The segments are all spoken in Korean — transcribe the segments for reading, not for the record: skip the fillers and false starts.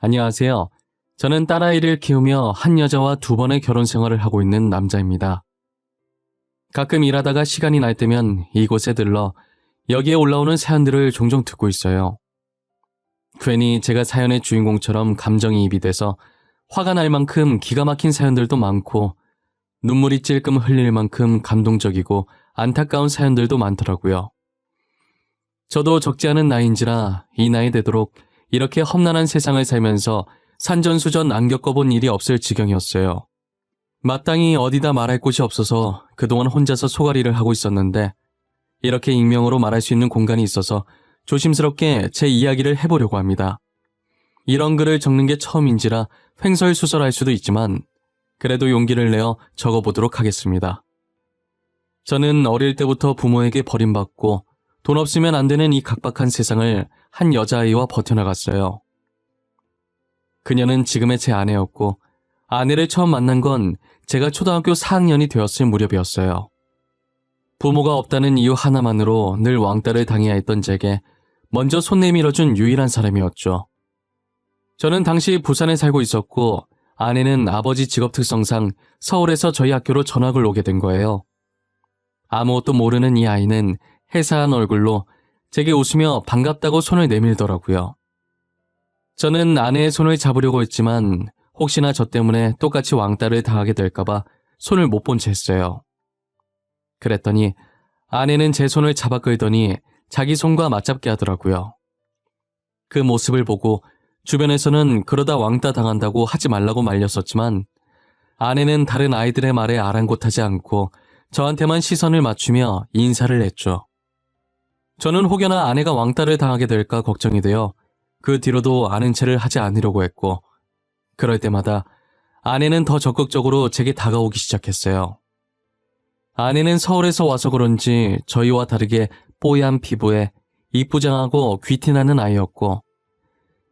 안녕하세요. 저는 딸아이를 키우며 한 여자와 두 번의 결혼 생활을 하고 있는 남자입니다. 가끔 일하다가 시간이 날 때면 이곳에 들러 여기에 올라오는 사연들을 종종 듣고 있어요. 괜히 제가 사연의 주인공처럼 감정이입이 돼서 화가 날 만큼 기가 막힌 사연들도 많고 눈물이 찔끔 흘릴 만큼 감동적이고 안타까운 사연들도 많더라고요. 저도 적지 않은 나이인지라 이 나이 되도록 이렇게 험난한 세상을 살면서 산전수전 안 겪어본 일이 없을 지경이었어요. 마땅히 어디다 말할 곳이 없어서 그동안 혼자서 소갈이를 하고 있었는데 이렇게 익명으로 말할 수 있는 공간이 있어서 조심스럽게 제 이야기를 해보려고 합니다. 이런 글을 적는 게 처음인지라 횡설수설할 수도 있지만 그래도 용기를 내어 적어보도록 하겠습니다. 저는 어릴 때부터 부모에게 버림받고 돈 없으면 안 되는 이 각박한 세상을 한 여자아이와 버텨나갔어요. 그녀는 지금의 제 아내였고 아내를 처음 만난 건 제가 초등학교 4학년이 되었을 무렵이었어요. 부모가 없다는 이유 하나만으로 늘 왕따를 당해야 했던 제게 먼저 손 내밀어준 유일한 사람이었죠. 저는 당시 부산에 살고 있었고 아내는 아버지 직업 특성상 서울에서 저희 학교로 전학을 오게 된 거예요. 아무것도 모르는 이 아이는 해사한 얼굴로 제게 웃으며 반갑다고 손을 내밀더라고요. 저는 아내의 손을 잡으려고 했지만 혹시나 저 때문에 똑같이 왕따를 당하게 될까봐 손을 못 본 채 했어요. 그랬더니 아내는 제 손을 잡아 끌더니 자기 손과 맞잡게 하더라고요. 그 모습을 보고 주변에서는 그러다 왕따 당한다고 하지 말라고 말렸었지만 아내는 다른 아이들의 말에 아랑곳하지 않고 저한테만 시선을 맞추며 인사를 했죠. 저는 혹여나 아내가 왕따를 당하게 될까 걱정이 되어 그 뒤로도 아는 체를 하지 않으려고 했고 그럴 때마다 아내는 더 적극적으로 제게 다가오기 시작했어요. 아내는 서울에서 와서 그런지 저희와 다르게 뽀얀 피부에 이쁘장하고 귀티나는 아이였고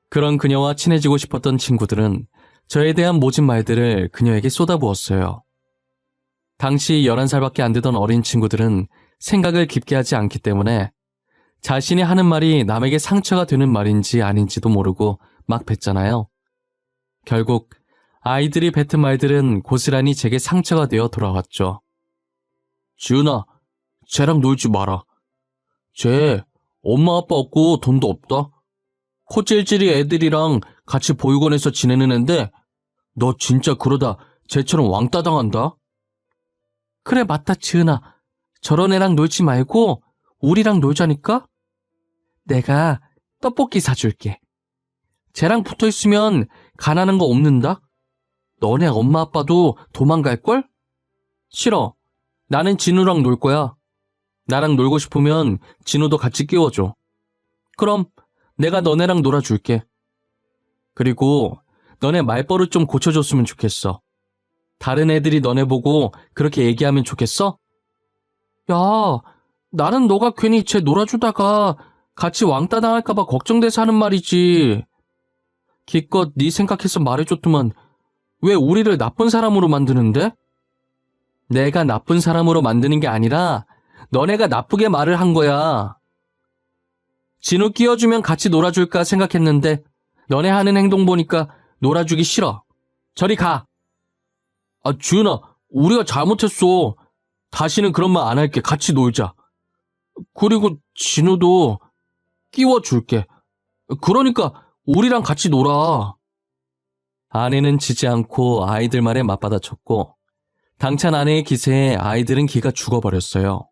그런 그녀와 친해지고 싶었던 친구들은 저에 대한 모진 말들을 그녀에게 쏟아부었어요. 당시 11살밖에 안 되던 어린 친구들은 생각을 깊게 하지 않기 때문에 자신이 하는 말이 남에게 상처가 되는 말인지 아닌지도 모르고 막 뱉잖아요. 결국 아이들이 뱉은 말들은 고스란히 제게 상처가 되어 돌아왔죠. 지은아, 쟤랑 놀지 마라. 쟤 엄마 아빠 없고 돈도 없다. 코 찔찔이 애들이랑 같이 보육원에서 지내는 앤데 너 진짜 그러다 쟤처럼 왕따 당한다. 그래 맞다 지은아. 저런 애랑 놀지 말고 우리랑 놀자니까? 내가 떡볶이 사줄게. 쟤랑 붙어있으면 가난한 거 없는다? 너네 엄마 아빠도 도망갈걸? 싫어. 나는 진우랑 놀 거야. 나랑 놀고 싶으면 진우도 같이 끼워줘. 그럼 내가 너네랑 놀아줄게. 그리고 너네 말버릇 좀 고쳐줬으면 좋겠어. 다른 애들이 너네 보고 그렇게 얘기하면 좋겠어? 야, 나는 너가 괜히 쟤 놀아주다가 같이 왕따 당할까봐 걱정돼서 하는 말이지. 기껏 네 생각해서 말해줬더만 왜 우리를 나쁜 사람으로 만드는데? 내가 나쁜 사람으로 만드는 게 아니라 너네가 나쁘게 말을 한 거야. 진우 끼워주면 같이 놀아줄까 생각했는데 너네 하는 행동 보니까 놀아주기 싫어. 저리 가. 아, 지은아, 우리가 잘못했어. 다시는 그런 말 안 할게. 같이 놀자. 그리고 진우도 끼워줄게. 그러니까 우리랑 같이 놀아. 아내는 지지 않고 아이들 말에 맞받아쳤고 당찬 아내의 기세에 아이들은 기가 죽어버렸어요.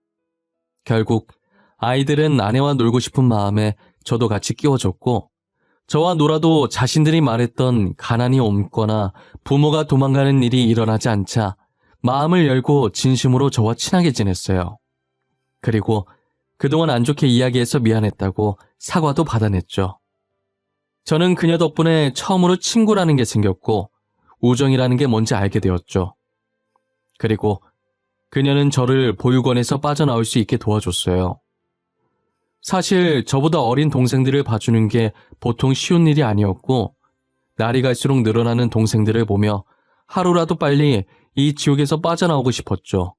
결국 아이들은 아내와 놀고 싶은 마음에 저도 같이 끼워줬고 저와 놀아도 자신들이 말했던 가난이 옮거나 부모가 도망가는 일이 일어나지 않자 마음을 열고 진심으로 저와 친하게 지냈어요. 그리고 그동안 안 좋게 이야기해서 미안했다고 사과도 받아냈죠. 저는 그녀 덕분에 처음으로 친구라는 게 생겼고 우정이라는 게 뭔지 알게 되었죠. 그리고 그녀는 저를 보육원에서 빠져나올 수 있게 도와줬어요. 사실 저보다 어린 동생들을 봐주는 게 보통 쉬운 일이 아니었고 날이 갈수록 늘어나는 동생들을 보며 하루라도 빨리 이 지옥에서 빠져나오고 싶었죠.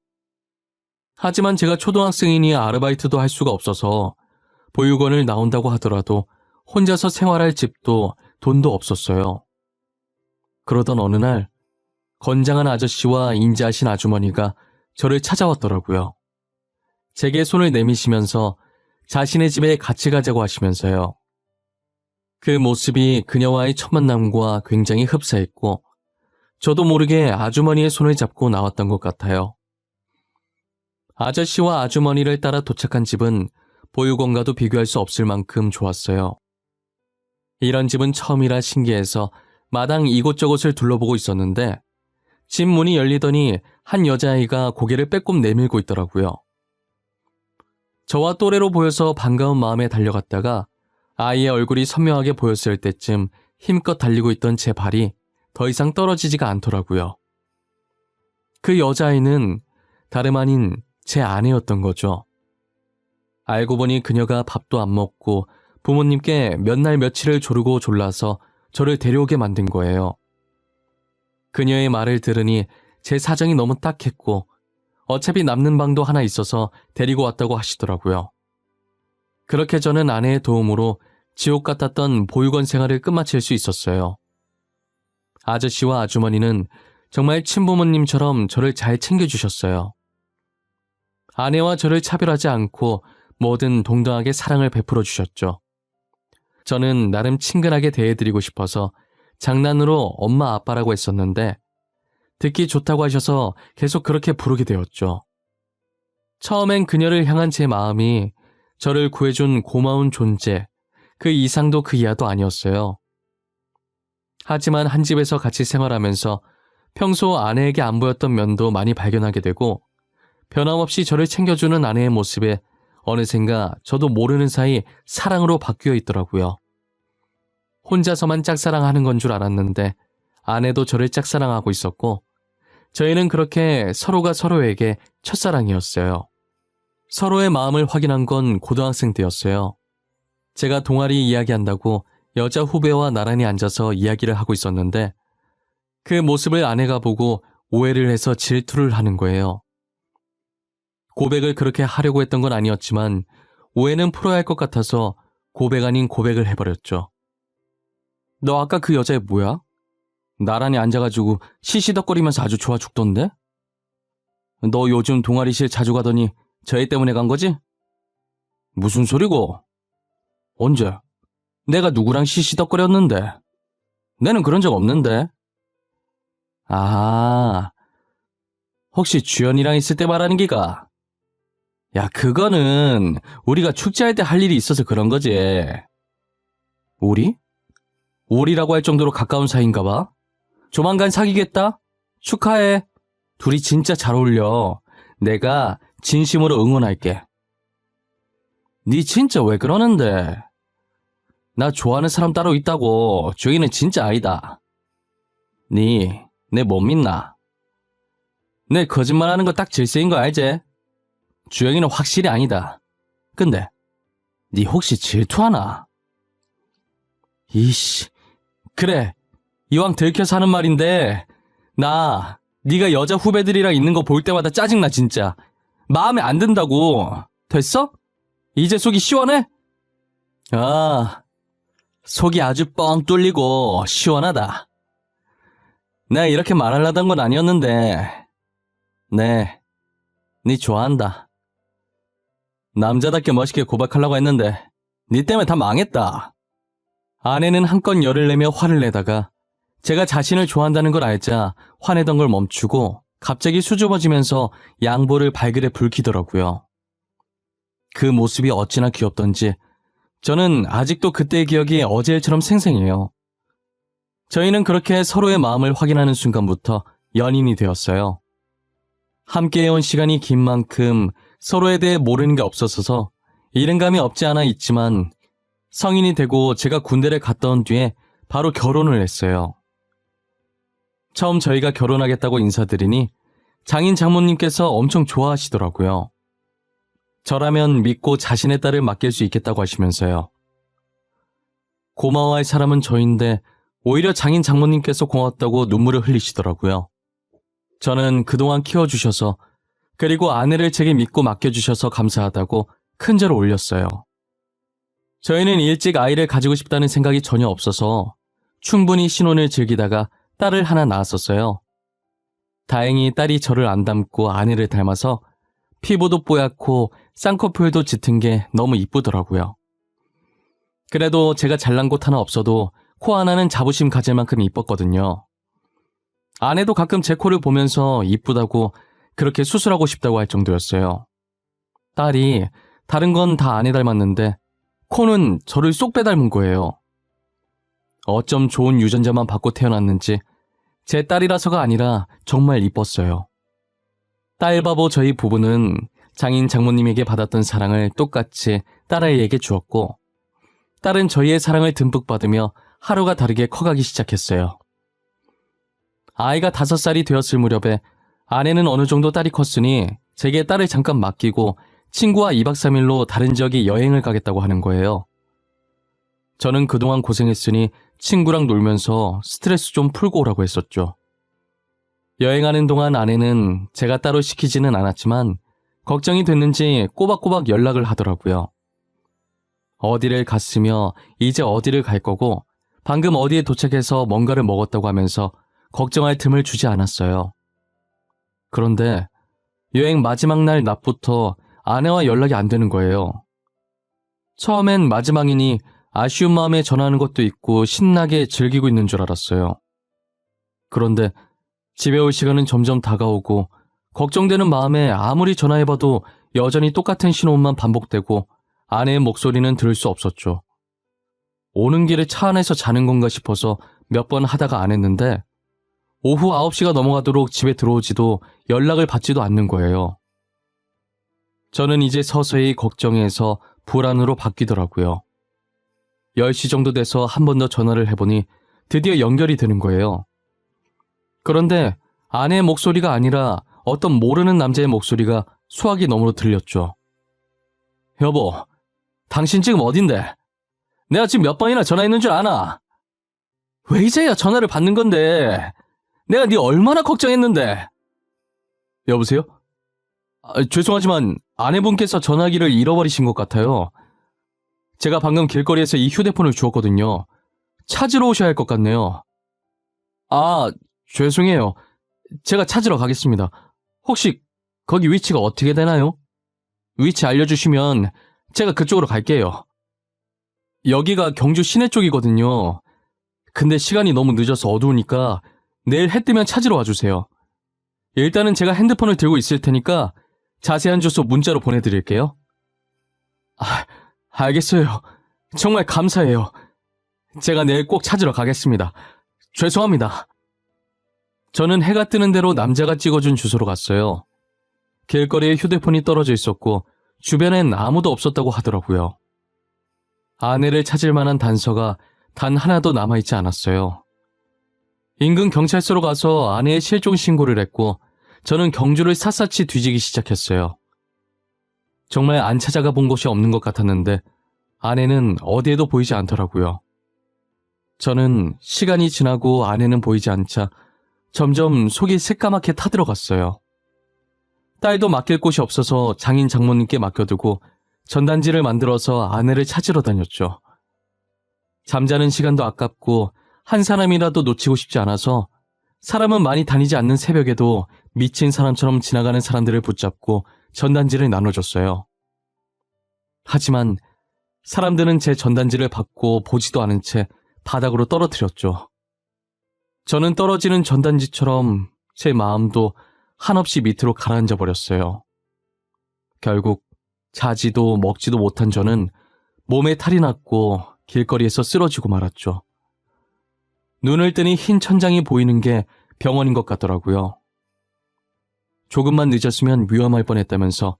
하지만 제가 초등학생이니 아르바이트도 할 수가 없어서 보육원을 나온다고 하더라도 혼자서 생활할 집도 돈도 없었어요. 그러던 어느 날 건장한 아저씨와 인자하신 아주머니가 저를 찾아왔더라고요. 제게 손을 내미시면서 자신의 집에 같이 가자고 하시면서요. 그 모습이 그녀와의 첫 만남과 굉장히 흡사했고 저도 모르게 아주머니의 손을 잡고 나왔던 것 같아요. 아저씨와 아주머니를 따라 도착한 집은 보육원과도 비교할 수 없을 만큼 좋았어요. 이런 집은 처음이라 신기해서 마당 이곳저곳을 둘러보고 있었는데 집 문이 열리더니 한 여자아이가 고개를 빼꼼 내밀고 있더라고요. 저와 또래로 보여서 반가운 마음에 달려갔다가 아이의 얼굴이 선명하게 보였을 때쯤 힘껏 달리고 있던 제 발이 더 이상 떨어지지가 않더라고요. 그 여자아이는 다름 아닌 제 아내였던 거죠. 알고 보니 그녀가 밥도 안 먹고 부모님께 몇 날 며칠을 조르고 졸라서 저를 데려오게 만든 거예요. 그녀의 말을 들으니 제 사정이 너무 딱했고 어차피 남는 방도 하나 있어서 데리고 왔다고 하시더라고요. 그렇게 저는 아내의 도움으로 지옥 같았던 보육원 생활을 끝마칠 수 있었어요. 아저씨와 아주머니는 정말 친부모님처럼 저를 잘 챙겨주셨어요. 아내와 저를 차별하지 않고 뭐든 동등하게 사랑을 베풀어 주셨죠. 저는 나름 친근하게 대해드리고 싶어서 장난으로 엄마 아빠라고 했었는데 듣기 좋다고 하셔서 계속 그렇게 부르게 되었죠. 처음엔 그녀를 향한 제 마음이 저를 구해준 고마운 존재, 그 이상도 그 이하도 아니었어요. 하지만 한 집에서 같이 생활하면서 평소 아내에게 안 보였던 면도 많이 발견하게 되고 변함없이 저를 챙겨주는 아내의 모습에 어느샌가 저도 모르는 사이 사랑으로 바뀌어 있더라고요. 혼자서만 짝사랑하는 건 줄 알았는데 아내도 저를 짝사랑하고 있었고 저희는 그렇게 서로가 서로에게 첫사랑이었어요. 서로의 마음을 확인한 건 고등학생 때였어요. 제가 동아리 이야기한다고 여자 후배와 나란히 앉아서 이야기를 하고 있었는데 그 모습을 아내가 보고 오해를 해서 질투를 하는 거예요. 고백을 그렇게 하려고 했던 건 아니었지만 오해는 풀어야 할 것 같아서 고백 아닌 고백을 해버렸죠. 너 아까 그 여자애 뭐야? 나란히 앉아가지고 시시덕거리면서 아주 좋아 죽던데? 너 요즘 동아리실 자주 가더니 저 애 때문에 간 거지? 무슨 소리고? 언제? 내가 누구랑 시시덕거렸는데? 내는 그런 적 없는데? 아, 혹시 주연이랑 있을 때 말하는 기가? 야, 그거는 우리가 축제할 때 할 일이 있어서 그런 거지. 우리? 우리라고 할 정도로 가까운 사이인가 봐? 조만간 사귀겠다? 축하해. 둘이 진짜 잘 어울려. 내가 진심으로 응원할게. 니 진짜 왜 그러는데? 나 좋아하는 사람 따로 있다고. 주영이는 진짜 아니다. 니, 내 못 믿나? 내 거짓말하는 거 딱 질색인 거 알지? 주영이는 확실히 아니다. 근데 니 혹시 질투하나? 이씨, 그래. 이왕 들켜서 하는 말인데 나 네가 여자 후배들이랑 있는 거 볼 때마다 짜증나 진짜. 마음에 안 든다고. 됐어? 이제 속이 시원해? 아, 속이 아주 뻥 뚫리고 시원하다. 내가 이렇게 말하려던 건 아니었는데 네, 니 좋아한다. 남자답게 멋있게 고백하려고 했는데 니 때문에 다 망했다. 아내는 한껏 열을 내며 화를 내다가 제가 자신을 좋아한다는 걸 알자 화내던 걸 멈추고 갑자기 수줍어지면서 양볼을 발그레 붉히더라고요. 그 모습이 어찌나 귀엽던지 저는 아직도 그때의 기억이 어제일처럼 생생해요. 저희는 그렇게 서로의 마음을 확인하는 순간부터 연인이 되었어요. 함께해온 시간이 긴 만큼 서로에 대해 모르는 게 없었어서 이른감이 없지 않아 있지만 성인이 되고 제가 군대를 갔다 온 뒤에 바로 결혼을 했어요. 처음 저희가 결혼하겠다고 인사드리니 장인 장모님께서 엄청 좋아하시더라고요. 저라면 믿고 자신의 딸을 맡길 수 있겠다고 하시면서요. 고마워할 사람은 저인데 오히려 장인 장모님께서 고맙다고 눈물을 흘리시더라고요. 저는 그동안 키워주셔서 그리고 아내를 제게 믿고 맡겨주셔서 감사하다고 큰절을 올렸어요. 저희는 일찍 아이를 가지고 싶다는 생각이 전혀 없어서 충분히 신혼을 즐기다가 딸을 하나 낳았었어요. 다행히 딸이 저를 안 닮고 아내를 닮아서 피부도 뽀얗고 쌍꺼풀도 짙은 게 너무 이쁘더라고요. 그래도 제가 잘난 곳 하나 없어도 코 하나는 자부심 가질 만큼 이뻤거든요. 아내도 가끔 제 코를 보면서 이쁘다고 그렇게 수술하고 싶다고 할 정도였어요. 딸이 다른 건 다 아내 닮았는데 코는 저를 쏙 빼닮은 거예요. 어쩜 좋은 유전자만 받고 태어났는지 제 딸이라서가 아니라 정말 이뻤어요. 딸바보 저희 부부는 장인 장모님에게 받았던 사랑을 똑같이 딸아이에게 주었고 딸은 저희의 사랑을 듬뿍 받으며 하루가 다르게 커가기 시작했어요. 아이가 5살이 되었을 무렵에 아내는 어느 정도 딸이 컸으니 제게 딸을 잠깐 맡기고 친구와 2박 3일로 다른 지역에 여행을 가겠다고 하는 거예요. 저는 그동안 고생했으니 친구랑 놀면서 스트레스 좀 풀고 오라고 했었죠. 여행하는 동안 아내는 제가 따로 시키지는 않았지만 걱정이 됐는지 꼬박꼬박 연락을 하더라고요. 어디를 갔으며 이제 어디를 갈 거고 방금 어디에 도착해서 뭔가를 먹었다고 하면서 걱정할 틈을 주지 않았어요. 그런데 여행 마지막 날 낮부터 아내와 연락이 안 되는 거예요. 처음엔 마지막이니 아쉬운 마음에 전화하는 것도 있고 신나게 즐기고 있는 줄 알았어요. 그런데 집에 올 시간은 점점 다가오고 걱정되는 마음에 아무리 전화해봐도 여전히 똑같은 신호음만 반복되고 아내의 목소리는 들을 수 없었죠. 오는 길에 차 안에서 자는 건가 싶어서 몇 번 하다가 안 했는데 오후 9시가 넘어가도록 집에 들어오지도 연락을 받지도 않는 거예요. 저는 이제 서서히 걱정에서 불안으로 바뀌더라고요. 10시 정도 돼서 한 번 더 전화를 해보니 드디어 연결이 되는 거예요. 그런데 아내의 목소리가 아니라 어떤 모르는 남자의 목소리가 수화기 너머로 들렸죠. 여보, 당신 지금 어딘데? 내가 지금 몇 번이나 전화했는 줄 아나? 왜 이제야 전화를 받는 건데? 내가 네 얼마나 걱정했는데? 여보세요? 죄송하지만 아내분께서 전화기를 잃어버리신 것 같아요. 제가 방금 길거리에서 이 휴대폰을 주웠거든요. 찾으러 오셔야 할 것 같네요. 아, 죄송해요. 제가 찾으러 가겠습니다. 혹시 거기 위치가 어떻게 되나요? 위치 알려주시면 제가 그쪽으로 갈게요. 여기가 경주 시내 쪽이거든요. 근데 시간이 너무 늦어서 어두우니까 내일 해 뜨면 찾으러 와주세요. 일단은 제가 핸드폰을 들고 있을 테니까 자세한 주소 문자로 보내드릴게요. 알겠어요. 정말 감사해요. 제가 내일 꼭 찾으러 가겠습니다. 죄송합니다. 저는 해가 뜨는 대로 남자가 찍어준 주소로 갔어요. 길거리에 휴대폰이 떨어져 있었고 주변엔 아무도 없었다고 하더라고요. 아내를 찾을 만한 단서가 단 하나도 남아있지 않았어요. 인근 경찰서로 가서 아내의 실종 신고를 했고 저는 경주를 샅샅이 뒤지기 시작했어요. 정말 안 찾아가 본 곳이 없는 것 같았는데 아내는 어디에도 보이지 않더라고요. 저는 시간이 지나고 아내는 보이지 않자 점점 속이 새까맣게 타들어갔어요. 딸도 맡길 곳이 없어서 장인 장모님께 맡겨두고 전단지를 만들어서 아내를 찾으러 다녔죠. 잠자는 시간도 아깝고 한 사람이라도 놓치고 싶지 않아서 사람은 많이 다니지 않는 새벽에도 미친 사람처럼 지나가는 사람들을 붙잡고 전단지를 나눠줬어요. 하지만 사람들은 제 전단지를 받고 보지도 않은 채 바닥으로 떨어뜨렸죠. 저는 떨어지는 전단지처럼 제 마음도 한없이 밑으로 가라앉아 버렸어요. 결국 자지도 먹지도 못한 저는 몸에 탈이 났고 길거리에서 쓰러지고 말았죠. 눈을 뜨니 흰 천장이 보이는 게 병원인 것 같더라고요. 조금만 늦었으면 위험할 뻔했다면서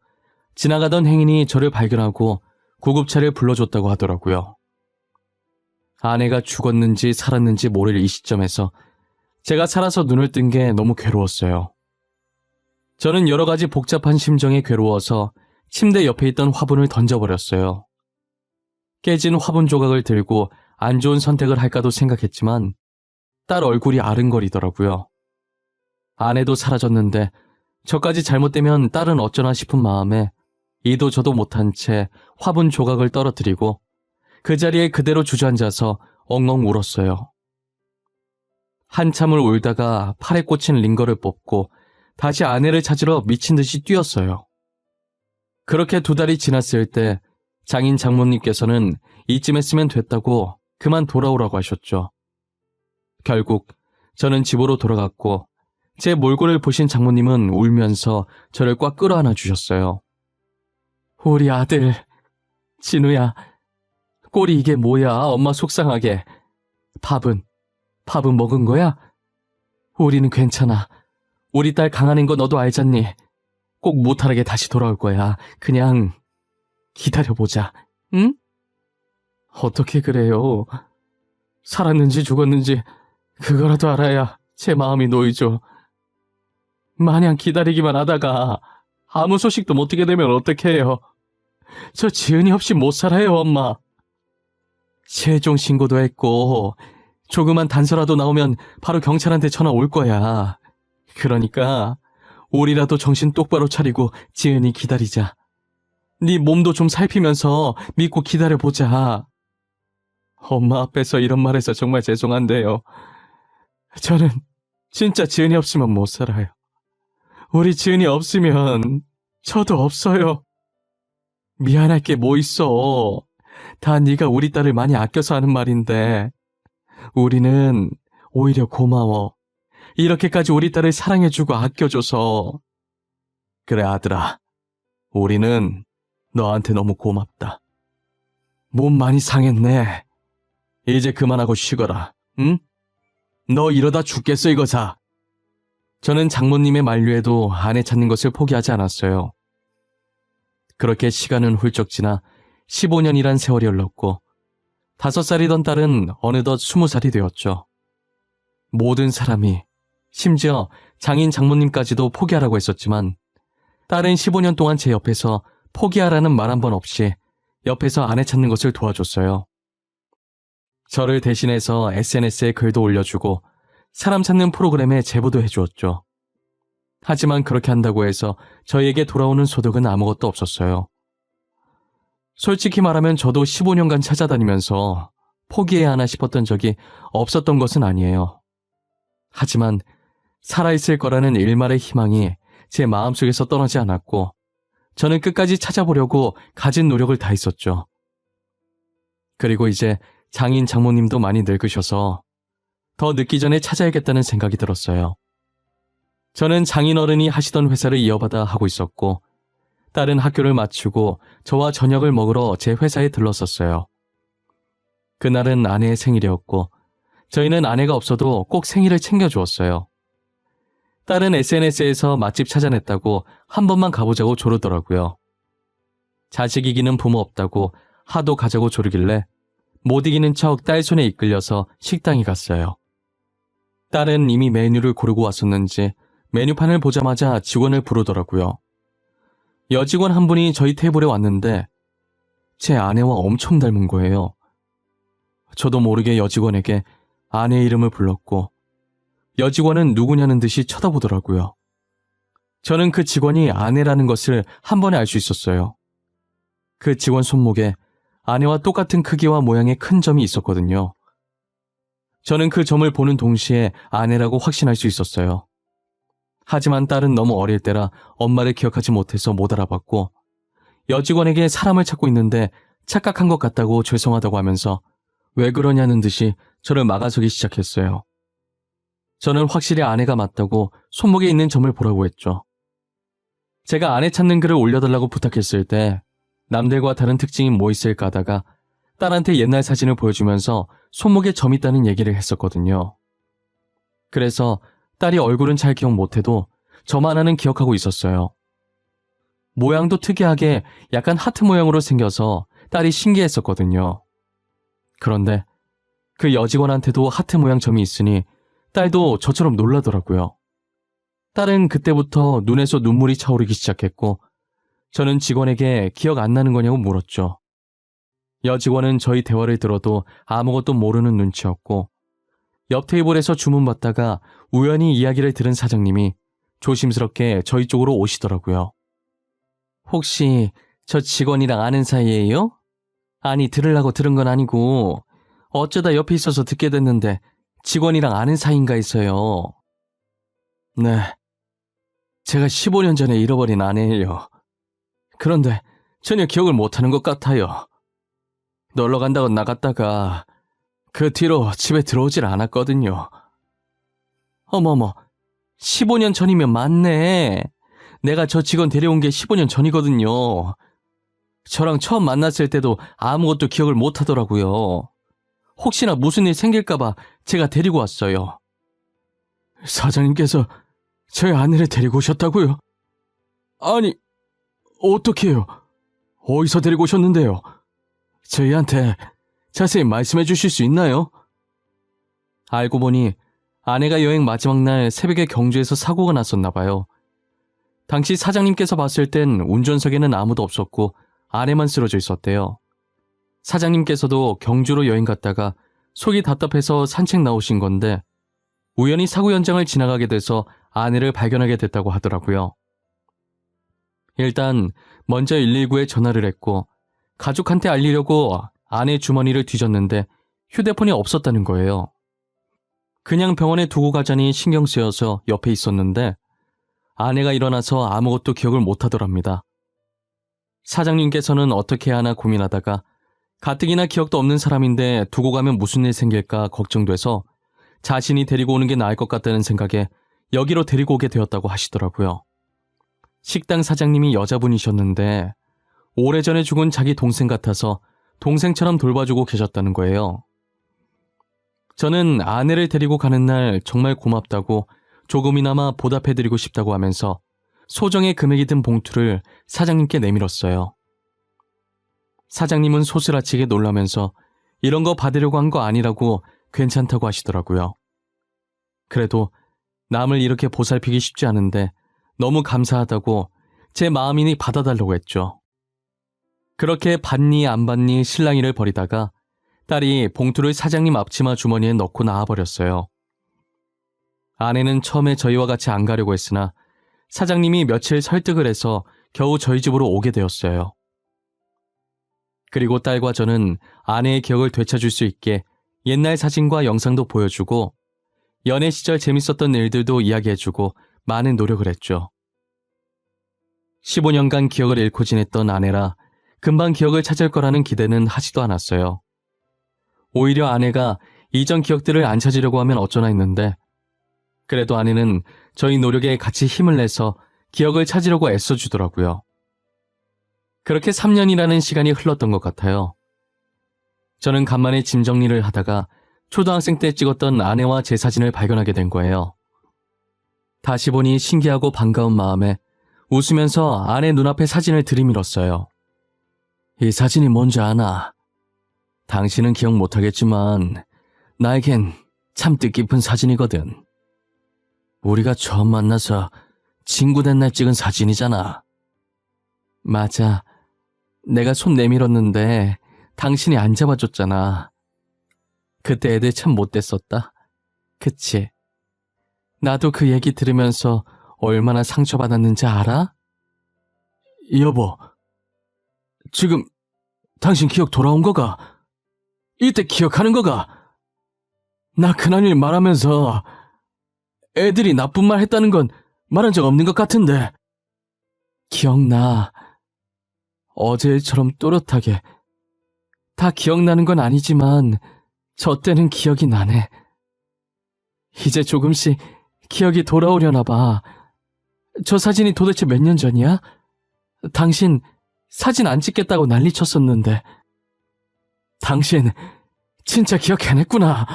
지나가던 행인이 저를 발견하고 구급차를 불러줬다고 하더라고요. 아내가 죽었는지 살았는지 모를 이 시점에서 제가 살아서 눈을 뜬 게 너무 괴로웠어요. 저는 여러 가지 복잡한 심정에 괴로워서 침대 옆에 있던 화분을 던져버렸어요. 깨진 화분 조각을 들고 안 좋은 선택을 할까도 생각했지만 딸 얼굴이 아른거리더라고요. 아내도 사라졌는데 저까지 잘못되면 딸은 어쩌나 싶은 마음에 이도 저도 못한 채 화분 조각을 떨어뜨리고 그 자리에 그대로 주저앉아서 엉엉 울었어요. 한참을 울다가 팔에 꽂힌 링거를 뽑고 다시 아내를 찾으러 미친 듯이 뛰었어요. 그렇게 2달이 지났을 때 장인 장모님께서는 이쯤 했으면 됐다고 그만 돌아오라고 하셨죠. 결국 저는 집으로 돌아갔고 제 몰골을 보신 장모님은 울면서 저를 꽉 끌어안아 주셨어요. 우리 아들, 진우야, 꼴이 이게 뭐야, 엄마 속상하게. 밥은 먹은 거야? 우리는 괜찮아. 우리 딸 강하는 거 너도 알잖니. 꼭 무탈하게 다시 돌아올 거야. 그냥 기다려보자, 응? 어떻게 그래요? 살았는지 죽었는지 그거라도 알아야 제 마음이 놓이죠. 마냥 기다리기만 하다가 아무 소식도 못 듣게 되면 어떡해요. 저 지은이 없이 못 살아요, 엄마. 실종 신고도 했고 조그만 단서라도 나오면 바로 경찰한테 전화 올 거야. 그러니까 우리라도 정신 똑바로 차리고 지은이 기다리자. 네 몸도 좀 살피면서 믿고 기다려보자. 엄마 앞에서 이런 말해서 정말 죄송한데요. 저는 진짜 지은이 없으면 못 살아요. 우리 지은이 없으면 저도 없어요. 미안할 게 뭐 있어. 다 네가 우리 딸을 많이 아껴서 하는 말인데 우리는 오히려 고마워. 이렇게까지 우리 딸을 사랑해주고 아껴줘서. 그래 아들아, 우리는 너한테 너무 고맙다. 몸 많이 상했네. 이제 그만하고 쉬거라, 응? 너 이러다 죽겠어 이거 자. 저는 장모님의 만류에도 아내 찾는 것을 포기하지 않았어요. 그렇게 시간은 훌쩍 지나 15년이란 세월이 흘렀고 5살이던 딸은 어느덧 20살이 되었죠. 모든 사람이, 심지어 장인 장모님까지도 포기하라고 했었지만 딸은 15년 동안 제 옆에서 포기하라는 말 한 번 없이 옆에서 아내 찾는 것을 도와줬어요. 저를 대신해서 SNS에 글도 올려주고 사람 찾는 프로그램에 제보도 해주었죠. 하지만 그렇게 한다고 해서 저희에게 돌아오는 소득은 아무것도 없었어요. 솔직히 말하면 저도 15년간 찾아다니면서 포기해야 하나 싶었던 적이 없었던 것은 아니에요. 하지만 살아있을 거라는 일말의 희망이 제 마음속에서 떠나지 않았고 저는 끝까지 찾아보려고 가진 노력을 다했었죠. 그리고 이제 장인 장모님도 많이 늙으셔서 더 늦기 전에 찾아야겠다는 생각이 들었어요. 저는 장인어른이 하시던 회사를 이어받아 하고 있었고 딸은 학교를 마치고 저와 저녁을 먹으러 제 회사에 들렀었어요. 그날은 아내의 생일이었고 저희는 아내가 없어도 꼭 생일을 챙겨주었어요. 딸은 SNS에서 맛집 찾아냈다고 한 번만 가보자고 조르더라고요. 자식 이기는 부모 없다고 하도 가자고 조르길래 못 이기는 척 딸 손에 이끌려서 식당에 갔어요. 딸은 이미 메뉴를 고르고 왔었는지 메뉴판을 보자마자 직원을 부르더라고요. 여직원 한 분이 저희 테이블에 왔는데 제 아내와 엄청 닮은 거예요. 저도 모르게 여직원에게 아내 이름을 불렀고 여직원은 누구냐는 듯이 쳐다보더라고요. 저는 그 직원이 아내라는 것을 한 번에 알 수 있었어요. 그 직원 손목에 아내와 똑같은 크기와 모양의 큰 점이 있었거든요. 저는 그 점을 보는 동시에 아내라고 확신할 수 있었어요. 하지만 딸은 너무 어릴 때라 엄마를 기억하지 못해서 못 알아봤고 여직원에게 사람을 찾고 있는데 착각한 것 같다고 죄송하다고 하면서 왜 그러냐는 듯이 저를 막아서기 시작했어요. 저는 확실히 아내가 맞다고 손목에 있는 점을 보라고 했죠. 제가 아내 찾는 글을 올려달라고 부탁했을 때 남들과 다른 특징이 뭐 있을까 하다가 딸한테 옛날 사진을 보여주면서 손목에 점 있다는 얘기를 했었거든요. 그래서 딸이 얼굴은 잘 기억 못해도 점 하나는 기억하고 있었어요. 모양도 특이하게 약간 하트 모양으로 생겨서 딸이 신기했었거든요. 그런데 그 여직원한테도 하트 모양 점이 있으니 딸도 저처럼 놀라더라고요. 딸은 그때부터 눈에서 눈물이 차오르기 시작했고 저는 직원에게 기억 안 나는 거냐고 물었죠. 여직원은 저희 대화를 들어도 아무것도 모르는 눈치였고 옆 테이블에서 주문받다가 우연히 이야기를 들은 사장님이 조심스럽게 저희 쪽으로 오시더라고요. 혹시 저 직원이랑 아는 사이예요? 아니 들으려고 들은 건 아니고 어쩌다 옆에 있어서 듣게 됐는데 직원이랑 아는 사이인가 해서요. 네. 제가 15년 전에 잃어버린 아내예요. 그런데 전혀 기억을 못하는 것 같아요. 놀러 간다고 나갔다가 그 뒤로 집에 들어오질 않았거든요. 어머머, 15년 전이면 맞네. 내가 저 직원 데려온 게 15년 전이거든요. 저랑 처음 만났을 때도 아무것도 기억을 못 하더라고요. 혹시나 무슨 일 생길까봐 제가 데리고 왔어요. 사장님께서 저희 아내를 데리고 오셨다고요? 아니, 어떡해요? 어디서 데리고 오셨는데요? 저희한테 자세히 말씀해 주실 수 있나요? 알고 보니 아내가 여행 마지막 날 새벽에 경주에서 사고가 났었나 봐요. 당시 사장님께서 봤을 땐 운전석에는 아무도 없었고 아내만 쓰러져 있었대요. 사장님께서도 경주로 여행 갔다가 속이 답답해서 산책 나오신 건데 우연히 사고 현장을 지나가게 돼서 아내를 발견하게 됐다고 하더라고요. 일단 먼저 119에 전화를 했고 가족한테 알리려고 아내 주머니를 뒤졌는데 휴대폰이 없었다는 거예요. 그냥 병원에 두고 가자니 신경 쓰여서 옆에 있었는데 아내가 일어나서 아무것도 기억을 못하더랍니다. 사장님께서는 어떻게 하나 고민하다가 가뜩이나 기억도 없는 사람인데 두고 가면 무슨 일 생길까 걱정돼서 자신이 데리고 오는 게 나을 것 같다는 생각에 여기로 데리고 오게 되었다고 하시더라고요. 식당 사장님이 여자분이셨는데 오래전에 죽은 자기 동생 같아서 동생처럼 돌봐주고 계셨다는 거예요. 저는 아내를 데리고 가는 날 정말 고맙다고 조금이나마 보답해드리고 싶다고 하면서 소정의 금액이 든 봉투를 사장님께 내밀었어요. 사장님은 소스라치게 놀라면서 이런 거 받으려고 한 거 아니라고 괜찮다고 하시더라고요. 그래도 남을 이렇게 보살피기 쉽지 않은데 너무 감사하다고 제 마음이니 받아달라고 했죠. 그렇게 받니 안 받니 실랑이를 벌이다가 딸이 봉투를 사장님 앞치마 주머니에 넣고 나와버렸어요. 아내는 처음에 저희와 같이 안 가려고 했으나 사장님이 며칠 설득을 해서 겨우 저희 집으로 오게 되었어요. 그리고 딸과 저는 아내의 기억을 되찾을 수 있게 옛날 사진과 영상도 보여주고 연애 시절 재밌었던 일들도 이야기해주고 많은 노력을 했죠. 15년간 기억을 잃고 지냈던 아내라 금방 기억을 찾을 거라는 기대는 하지도 않았어요. 오히려 아내가 이전 기억들을 안 찾으려고 하면 어쩌나 했는데 그래도 아내는 저희 노력에 같이 힘을 내서 기억을 찾으려고 애써주더라고요. 그렇게 3년이라는 시간이 흘렀던 것 같아요. 저는 간만에 짐 정리를 하다가 초등학생 때 찍었던 아내와 제 사진을 발견하게 된 거예요. 다시 보니 신기하고 반가운 마음에 웃으면서 아내 눈앞에 사진을 들이밀었어요. 이 사진이 뭔지 아나? 당신은 기억 못하겠지만 나에겐 참 뜻깊은 사진이거든. 우리가 처음 만나서 친구 된 날 찍은 사진이잖아. 맞아. 내가 손 내밀었는데 당신이 안 잡아줬잖아. 그때 애들 참 못됐었다. 그치? 나도 그 얘기 들으면서 얼마나 상처받았는지 알아? 여보, 지금 당신 기억 돌아온 거가? 이때 기억하는 거가? 나 그날 일 말하면서 애들이 나쁜 말 했다는 건 말한 적 없는 것 같은데. 기억나. 어제 일처럼 또렷하게. 다 기억나는 건 아니지만 저 때는 기억이 나네. 이제 조금씩 기억이 돌아오려나 봐. 저 사진이 도대체 몇 년 전이야? 당신 사진 안 찍겠다고 난리쳤었는데. 당신 진짜 기억해냈구나.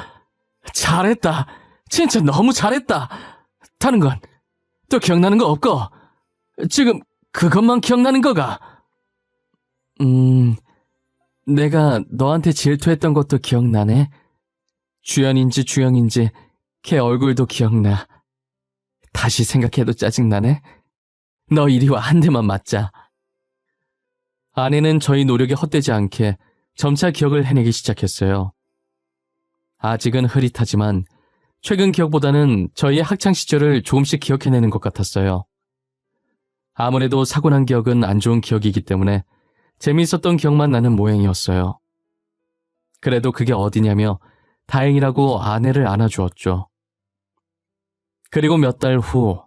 잘했다. 진짜 너무 잘했다. 다른 건 또 기억나는 거 없고 지금 그것만 기억나는 거가? 내가 너한테 질투했던 것도 기억나네. 주연인지 주영인지 걔 얼굴도 기억나. 다시 생각해도 짜증나네. 너 이리 와 한 대만 맞자. 아내는 저희 노력이 헛되지 않게 점차 기억을 해내기 시작했어요. 아직은 흐릿하지만 최근 기억보다는 저희의 학창시절을 조금씩 기억해내는 것 같았어요. 아무래도 사고 난 기억은 안 좋은 기억이기 때문에 재미있었던 기억만 나는 모양이었어요. 그래도 그게 어디냐며 다행이라고 아내를 안아주었죠. 그리고 몇 달 후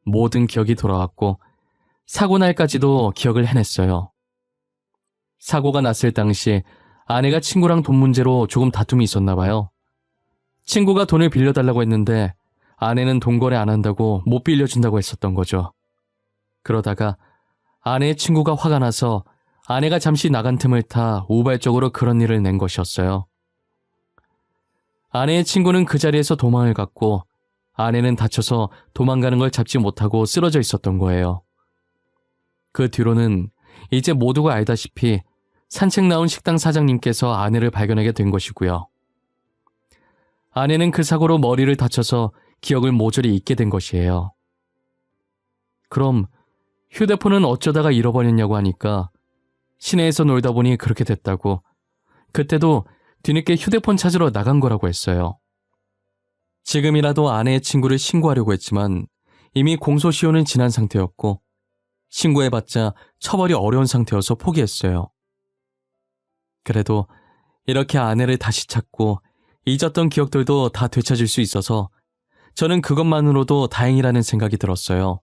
모든 기억이 돌아왔고 사고 날까지도 기억을 해냈어요. 사고가 났을 당시 아내가 친구랑 돈 문제로 조금 다툼이 있었나 봐요. 친구가 돈을 빌려달라고 했는데 아내는 돈 거래 안 한다고 못 빌려준다고 했었던 거죠. 그러다가 아내의 친구가 화가 나서 아내가 잠시 나간 틈을 타 우발적으로 그런 일을 낸 것이었어요. 아내의 친구는 그 자리에서 도망을 갔고 아내는 다쳐서 도망가는 걸 잡지 못하고 쓰러져 있었던 거예요. 그 뒤로는 이제 모두가 알다시피 산책 나온 식당 사장님께서 아내를 발견하게 된 것이고요. 아내는 그 사고로 머리를 다쳐서 기억을 모조리 잊게 된 것이에요. 그럼 휴대폰은 어쩌다가 잃어버렸냐고 하니까 시내에서 놀다 보니 그렇게 됐다고, 그때도 뒤늦게 휴대폰 찾으러 나간 거라고 했어요. 지금이라도 아내의 친구를 신고하려고 했지만 이미 공소시효는 지난 상태였고 신고해봤자 처벌이 어려운 상태여서 포기했어요. 그래도 이렇게 아내를 다시 찾고 잊었던 기억들도 다 되찾을 수 있어서 저는 그것만으로도 다행이라는 생각이 들었어요.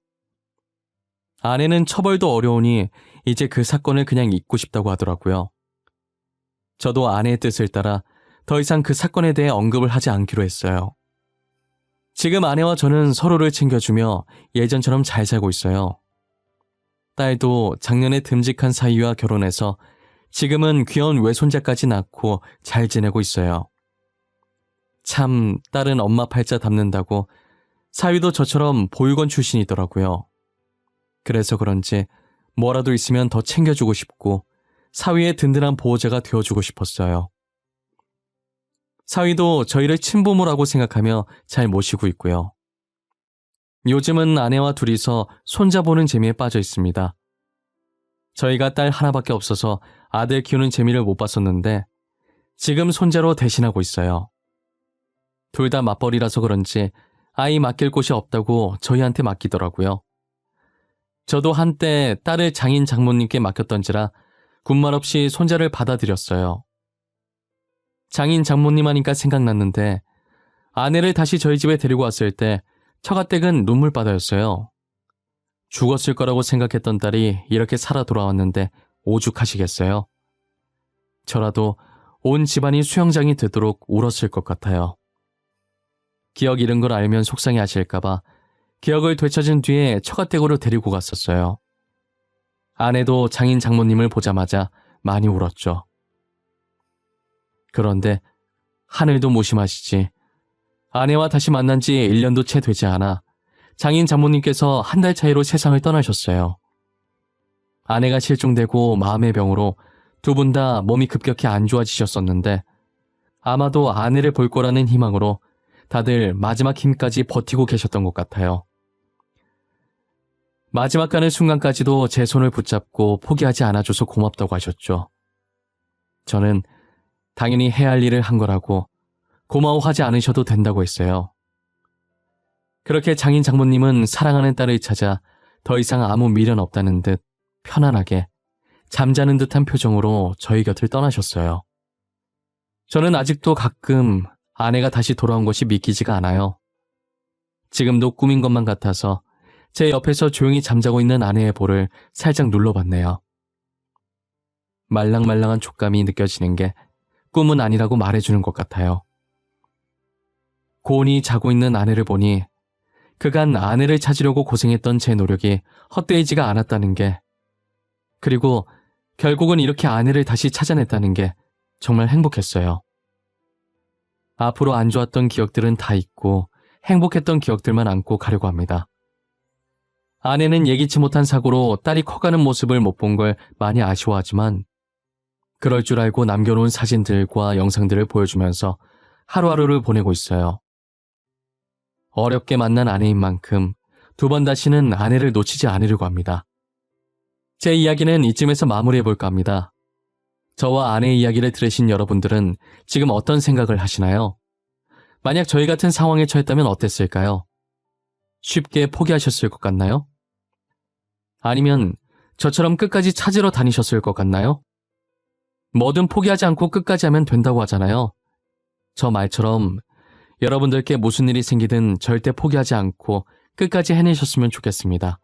아내는 처벌도 어려우니 이제 그 사건을 그냥 잊고 싶다고 하더라고요. 저도 아내의 뜻을 따라 더 이상 그 사건에 대해 언급을 하지 않기로 했어요. 지금 아내와 저는 서로를 챙겨주며 예전처럼 잘 살고 있어요. 딸도 작년에 듬직한 사위와 결혼해서 지금은 귀여운 외손자까지 낳고 잘 지내고 있어요. 참 딸은 엄마 팔자 닮는다고 사위도 저처럼 보육원 출신이더라고요. 그래서 그런지 뭐라도 있으면 더 챙겨주고 싶고 사위의 든든한 보호자가 되어주고 싶었어요. 사위도 저희를 친부모라고 생각하며 잘 모시고 있고요. 요즘은 아내와 둘이서 손자 보는 재미에 빠져 있습니다. 저희가 딸 하나밖에 없어서 아들 키우는 재미를 못 봤었는데 지금 손자로 대신하고 있어요. 둘 다 맞벌이라서 그런지 아이 맡길 곳이 없다고 저희한테 맡기더라고요. 저도 한때 딸을 장인 장모님께 맡겼던지라 군말 없이 손자를 받아들였어요. 장인 장모님 하니까 생각났는데 아내를 다시 저희 집에 데리고 왔을 때 처가댁은 눈물바다였어요. 죽었을 거라고 생각했던 딸이 이렇게 살아 돌아왔는데 오죽하시겠어요? 저라도 온 집안이 수영장이 되도록 울었을 것 같아요. 기억 잃은 걸 알면 속상해하실까봐 기억을 되찾은 뒤에 처가댁으로 데리고 갔었어요. 아내도 장인 장모님을 보자마자 많이 울었죠. 그런데 하늘도 무심하시지. 아내와 다시 만난 지 1년도 채 되지 않아 장인 장모님께서 한 달 차이로 세상을 떠나셨어요. 아내가 실종되고 마음의 병으로 두 분 다 몸이 급격히 안 좋아지셨었는데 아마도 아내를 볼 거라는 희망으로 다들 마지막 힘까지 버티고 계셨던 것 같아요. 마지막 가는 순간까지도 제 손을 붙잡고 포기하지 않아줘서 고맙다고 하셨죠. 저는 당연히 해야 할 일을 한 거라고 고마워하지 않으셔도 된다고 했어요. 그렇게 장인 장모님은 사랑하는 딸을 찾아 더 이상 아무 미련 없다는 듯 편안하게 잠자는 듯한 표정으로 저희 곁을 떠나셨어요. 저는 아직도 가끔 아내가 다시 돌아온 것이 믿기지가 않아요. 지금도 꿈인 것만 같아서 제 옆에서 조용히 잠자고 있는 아내의 볼을 살짝 눌러봤네요. 말랑말랑한 촉감이 느껴지는 게 꿈은 아니라고 말해주는 것 같아요. 고온히 자고 있는 아내를 보니 그간 아내를 찾으려고 고생했던 제 노력이 헛되이지가 않았다는 게, 그리고 결국은 이렇게 아내를 다시 찾아냈다는 게 정말 행복했어요. 앞으로 안 좋았던 기억들은 다 잊고 행복했던 기억들만 안고 가려고 합니다. 아내는 예기치 못한 사고로 딸이 커가는 모습을 못 본 걸 많이 아쉬워하지만 그럴 줄 알고 남겨놓은 사진들과 영상들을 보여주면서 하루하루를 보내고 있어요. 어렵게 만난 아내인 만큼 두 번 다시는 아내를 놓치지 않으려고 합니다. 제 이야기는 이쯤에서 마무리해볼까 합니다. 저와 아내의 이야기를 들으신 여러분들은 지금 어떤 생각을 하시나요? 만약 저희 같은 상황에 처했다면 어땠을까요? 쉽게 포기하셨을 것 같나요? 아니면 저처럼 끝까지 찾으러 다니셨을 것 같나요? 뭐든 포기하지 않고 끝까지 하면 된다고 하잖아요. 저 말처럼 여러분들께 무슨 일이 생기든 절대 포기하지 않고 끝까지 해내셨으면 좋겠습니다.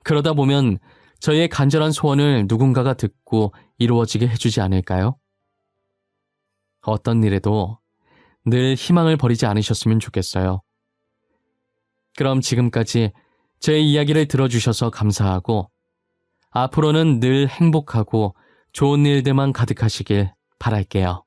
그러다 보면 저희의 간절한 소원을 누군가가 듣고 이루어지게 해주지 않을까요? 어떤 일에도 늘 희망을 버리지 않으셨으면 좋겠어요. 그럼 지금까지 제 이야기를 들어주셔서 감사하고 앞으로는 늘 행복하고 좋은 일들만 가득하시길 바랄게요.